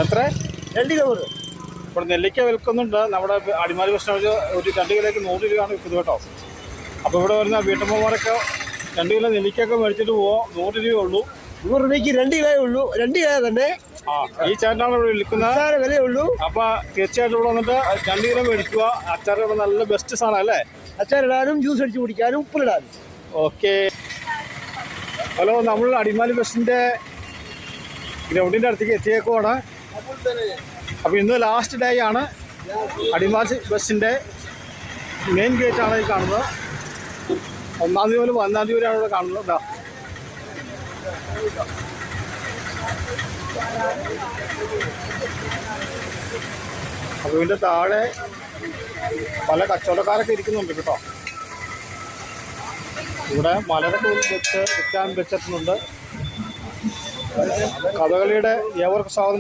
എത്ര? 2 കിലോ. ഇവിടെ നെല്ലിക്ക വിൽക്കുന്നുണ്ട്. നമ്മുടെ അടിമാലി ബസ് സ്റ്റാൻഡിൽ ഒരു 2 കിലോയ്ക്ക് 100 രൂപയാണ് വിൽക്കുന്നത് കേട്ടോ. അപ്പോൾ ഇവിടെ വരുന്ന വീട്ടമ്മമാരൊക്കെ 2 കിലോ നെല്ലിക്കൊക്കെ മേടിച്ചിട്ട് പോവാം. 100 രൂപയേ ഉള്ളൂ. 100 രൂപയ്ക്ക് 2 കിലോ ഉള്ളൂ. 2 കിലോ തന്നെ. ഈ ചേട്ടനാണ് ഇവിടെ വിൽക്കുന്നത്. വിലയേ ഉള്ളൂ. അപ്പോൾ തീർച്ചയായിട്ടും ഇവിടെ വന്നിട്ട് 2 കിലോ മേടിക്കുക. അച്ചാർ ഇവിടെ നല്ല ബെസ്റ്റ് സാധനം അല്ലേ? അച്ചാറിടാനും ജ്യൂസ് അടിച്ച് കുടിക്കാനും ഉപ്പിലിടാനും. ഓക്കെ. ഹലോ, നമ്മൾ അടിമാലി ബസ്സിൻ്റെ ഗ്രൗണ്ടിൻ്റെ അടുത്തേക്ക് എത്തിയേക്കുവാണ്. അപ്പോൾ ഇന്ന് ലാസ്റ്റ് ഡേ ആണ്. അടിമാലി ബസ്സിൻ്റെ മെയിൻ ഗേറ്റാണ് ഈ കാണുന്നത്. 1-ാം തീയതി മുതൽ 1-ാം തീയതി വരെയാണ് ഇവിടെ കാണുന്നത്. അപ്പോൾ ഇതിൻ്റെ താഴെ പല കച്ചവടക്കാരൊക്കെ ഇരിക്കുന്നുണ്ട് കേട്ടോ. ഇവിടെ മലരൊക്കെ വിൽക്കാൻ വെച്ചിട്ടുണ്ട്. കഥകളിയുടെ ഏവർക്ക് സ്വാഗതം.